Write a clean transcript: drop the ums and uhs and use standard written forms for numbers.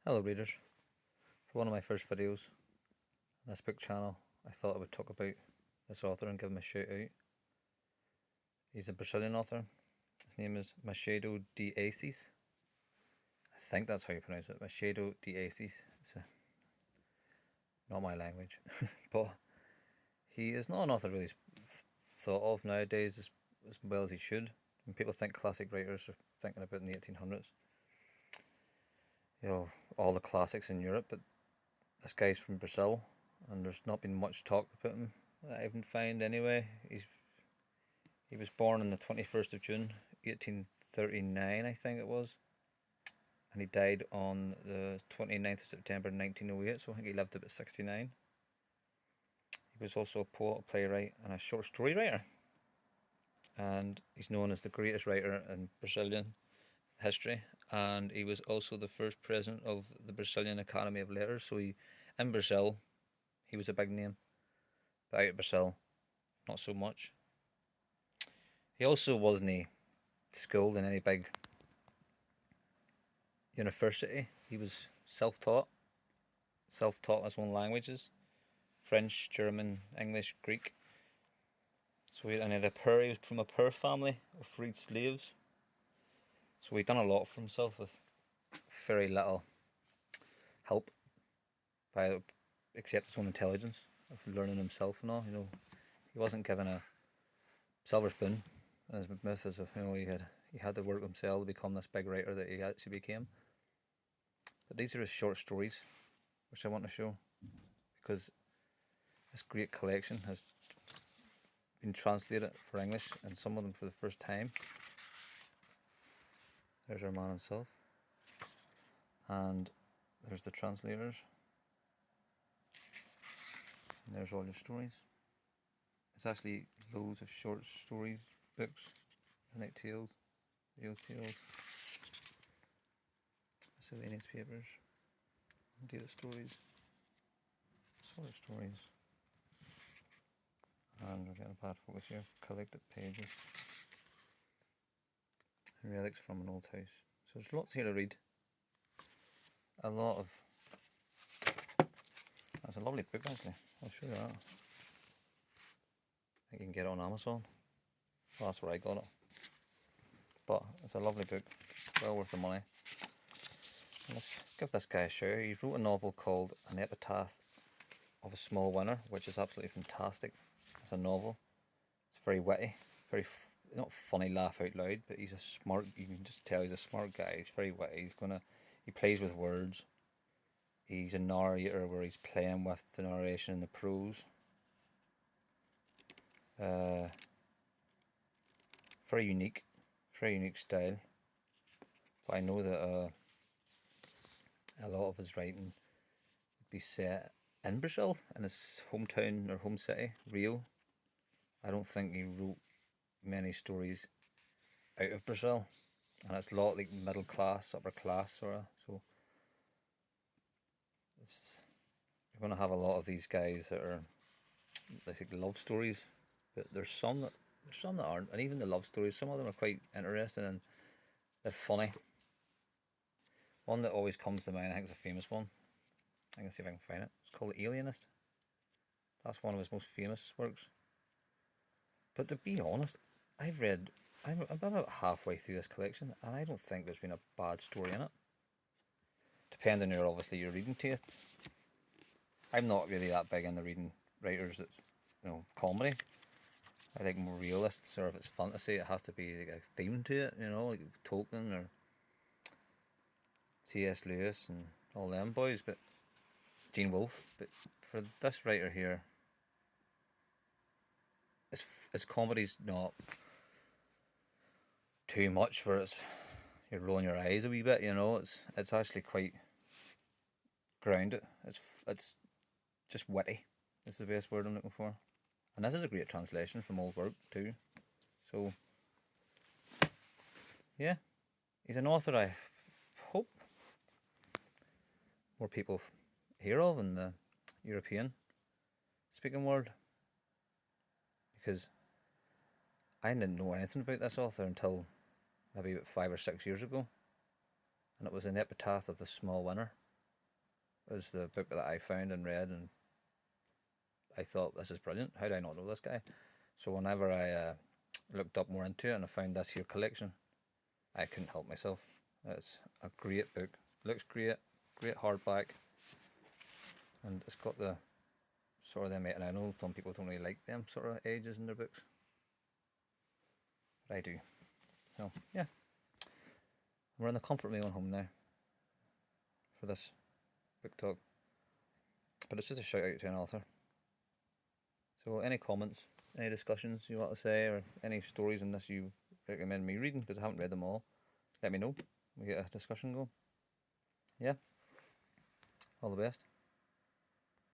Hello readers. For one of my first videos on this book channel, I thought I would talk about this author and give him a shout out. He's a Brazilian author. His name is Machado De Assis. I think that's how you pronounce it. Machado De Assis. Not my language. But he is not an author really thought of nowadays as well as he should. When people think classic writers are thinking about in the 1800s. All the classics in Europe, but this guy's from Brazil, and there's not been much talk about him that I haven't found anyway. He was born on the 21st of June, 1839, I think it was, and he died on the 29th of September 1908, so I think he lived about 69. He was also a poet, a playwright, and a short story writer, and he's known as the greatest writer in Brazilian history, and he was also the first president of the Brazilian Academy of Letters. So in Brazil, he was a big name, but out of Brazil, not so much. He also wasn't schooled in any big university. He was self-taught his own languages: French, German, English, Greek. So he was from a poor family of freed slaves. So he'd done a lot for himself with very little help by except his own intelligence of learning himself and all. He wasn't given a silver spoon in his mouth as if he had to work himself to become this big writer that he actually became. But these are his short stories, which I want to show, because this great collection has been translated for English, and some of them for the first time. There's our man himself, and there's the translators, and there's all your stories. It's actually loads of short stories, books, midnight tales, real tales, miscellaneous papers, data stories, sort of stories, and we're getting a bad focus here. Collected pages and relics from an old house. So there's lots here to read. A lot of. That's a lovely book actually. I'll show you that. I think you can get it on Amazon. Well, that's where I got it. But it's a lovely book, well worth the money. And let's give this guy a shout. He wrote a novel called An Epitaph of a Small Winner, which is absolutely fantastic as a novel. It's very witty, not funny, laugh out loud, but he's a smart. You can just tell he's a smart guy. He's very witty. He plays with words. He's a narrator where he's playing with the narration and the prose. Very unique style. But I know that a lot of his writing would be set in Brazil, in his hometown or home city, Rio. I don't think he wrote many stories out of Brazil, and it's a lot like middle class, upper class sort of. So you're going to have a lot of these guys that are like love stories, but there's some that aren't, and even the love stories, some of them are quite interesting and they're funny. One that always comes to mind, I think, is a famous one. I can see if I can find it. It's called The Alienist. That's one of his most famous works. But to be honest, I'm about halfway through this collection, and I don't think there's been a bad story in it. Depending on obviously your reading tastes. I'm not really that big into reading writers that's comedy. I like more realists, or if it's fantasy, it has to be like a theme to it, like Tolkien or C.S. Lewis and all them boys, but Gene Wolfe. But for this writer here, his comedy's not too much for you're rolling your eyes a wee bit, It's actually quite grounded. It's just witty. Is the best word I'm looking for. And this is a great translation from old work too. So yeah, he's an author I hope more people hear of in the European speaking world, because I didn't know anything about this author until maybe about 5 or 6 years ago, and it was An Epitaph of the Small Winner. is the book that I found and read, and I thought, this is brilliant. How do I not know this guy? So whenever I looked up more into it and I found this here collection, I couldn't help myself. It's a great book. Looks great, great hardback, and it's got the sort of them. And I know some people don't really like them sort of ages in their books, but I do. So yeah, we're in the comfort of my own home now for this book talk. But it's just a shout out to an author. So any comments, any discussions you want to say, or any stories in this you recommend me reading, because I haven't read them all, let me know. We get a discussion going. Yeah. All the best.